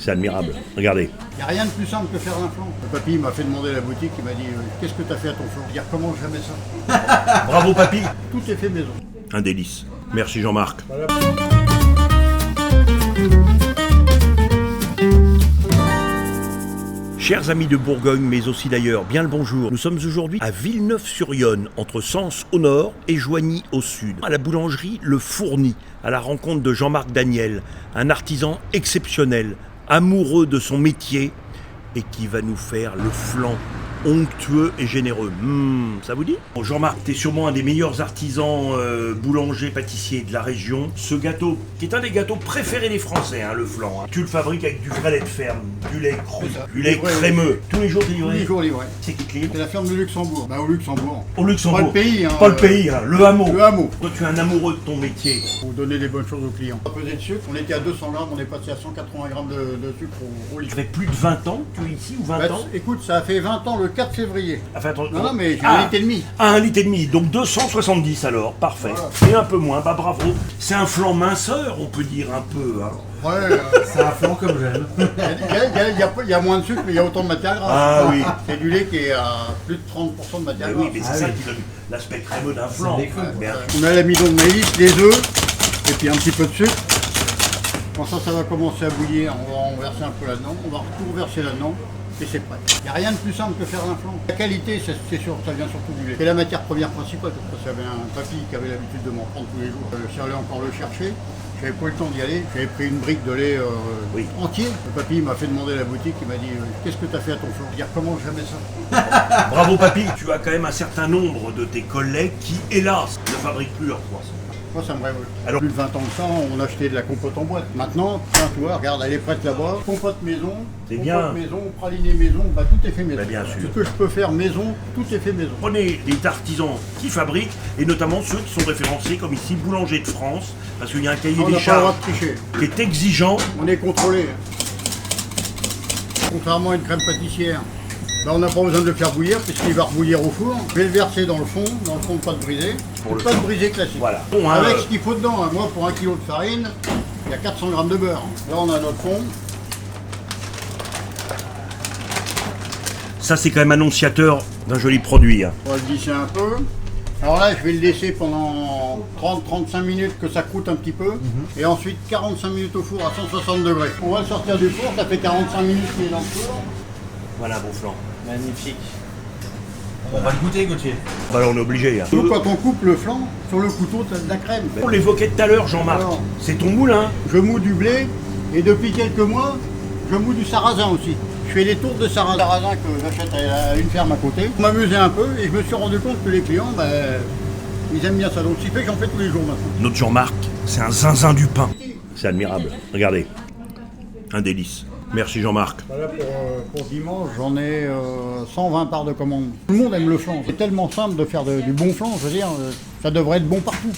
C'est admirable. Regardez. Il n'y a rien de plus simple que faire un flan. Le papy m'a fait demander à la boutique, il m'a dit qu'est-ce que tu as fait à ton flan? Je dis comment jamais ça? Bravo papy. Tout est fait maison. Un délice. Merci Jean-Marc. Voilà. Chers amis de Bourgogne, mais aussi d'ailleurs, bien le bonjour. Nous sommes aujourd'hui à Villeneuve-sur-Yonne, entre Sens au nord et Joigny au sud, à la boulangerie Le Fourni, à la rencontre de Jean-Marc Daniel, un artisan exceptionnel, amoureux de son métier et qui va nous faire le flan onctueux et généreux. Ça vous dit? Bon, Jean-Marc, t'es sûrement un des meilleurs artisans boulangers, pâtissiers de la région. Ce gâteau, qui est un des gâteaux préférés des Français, hein, le flan. Hein. Tu le fabriques avec du vrai lait de ferme, du lait cru, du lait crémeux. Tous les jours t'es livré? Tous les jours livré. C'est qui te livre? C'est la ferme de Luxembourg. Bah au Luxembourg. Au Luxembourg. Pas le pays, hein. Pas le pays, hein, le hameau. Le hameau. Toi, tu es un amoureux de ton métier. Pour donner des bonnes choses aux clients. On va peser de sucre. On était à 200 grammes, on est passé à 180 grammes de sucre au litre. Ça fait plus de 20 ans que tu es ici, ou 20 ans? Écoute, ça a fait 20 ans le 4 février. Enfin, Non, mais j'ai 1,5 litre. Ah, 1,5 litre, donc 270 alors, parfait. Voilà. Et un peu moins, bah bravo. C'est un flan minceur, on peut dire un peu. Hein. Ouais, C'est un flan comme j'aime. il y a moins de sucre, mais il y a autant de matière grasse. Ah oui. C'est du lait qui est à plus de 30% de matière Mais grasse. oui, mais c'est Ah ça oui. qui donne l'aspect crémeux d'un flan. des feux. Mais On a l'amidon de maïs, les œufs, et puis un petit peu de sucre. Quand ça va commencer à bouillir, on va en verser un peu là-dedans, on va tout reverser là-dedans, et c'est prêt. Il n'y a rien de plus simple que faire un flan. La qualité, c'est sûr, ça vient surtout du lait. C'est la matière première principale, parce que j'avais un papy qui avait l'habitude de m'en prendre tous les jours. Je suis allé encore le chercher, j'avais pas eu le temps d'y aller, j'avais pris une brique de lait entier. Le papy m'a fait demander à la boutique, il m'a dit qu'est-ce que tu as fait à ton flan? Je dis comment jamais ça? bravo papy, tu as quand même un certain nombre de tes collègues qui, hélas, ne fabriquent plus leur poisson. Moi, ça me révolte. Alors- Plus de 20 ans de ça, on achetait de la compote en boîte. Maintenant, tiens, toi, regarde, elle est prête là-bas. Compote maison, C'est compote bien. maison, praliné maison, bah, tout est fait maison. Bah, bien sûr. Ce que je peux faire maison, tout est fait maison. Prenez les artisans qui fabriquent, et notamment ceux qui sont référencés, comme ici, Boulanger de France, parce qu'il y a un cahier On des n'a pas le droit charges de tricher. qui est exigeant. On est contrôlé. Contrairement à une crème pâtissière, bah, on n'a pas besoin de le faire bouillir puisqu'il va rebouillir au four. Je vais le verser dans le fond de pâte brisée. Pour le Pâte fond. brisée classique. Voilà. Bon, hein, Avec ce qu'il faut dedans. Hein. Moi, pour 1 kg de farine, il y a 400 grammes de beurre. Là, on a notre fond. ça, c'est quand même annonciateur d'un joli produit. Hein. On va le lisser un peu. Alors là, je vais le laisser pendant 30-35 minutes que ça croûte un petit peu. Et ensuite 45 minutes au four à 160 degrés. On va le sortir du four, ça fait 45 minutes qu'il est dans le four. Voilà, bon flan. Magnifique. On va le goûter, Gauthier. Bah, là, on est obligé. Hein. Nous, quand on coupe le flan, sur le couteau, tu as de la crème. On l'évoquait tout à l'heure, Jean-Marc. Alors. C'est ton moulin. Je moue du blé et depuis quelques mois, je moue du sarrasin aussi. Je fais les tours de sarrasin que j'achète à une ferme à côté. Je m'amusais un peu et je me suis rendu compte que les clients, ils aiment bien ça. Donc, ce qui fait que j'en fais tous les jours maintenant. Notre Jean-Marc, c'est un zinzin du pain. C'est admirable. Regardez. Un délice. Merci Jean-Marc. Voilà, pour dimanche, j'en ai 120 parts de commande. Tout le monde aime le flan. C'est tellement simple de faire du bon flan, je veux dire, ça devrait être bon partout.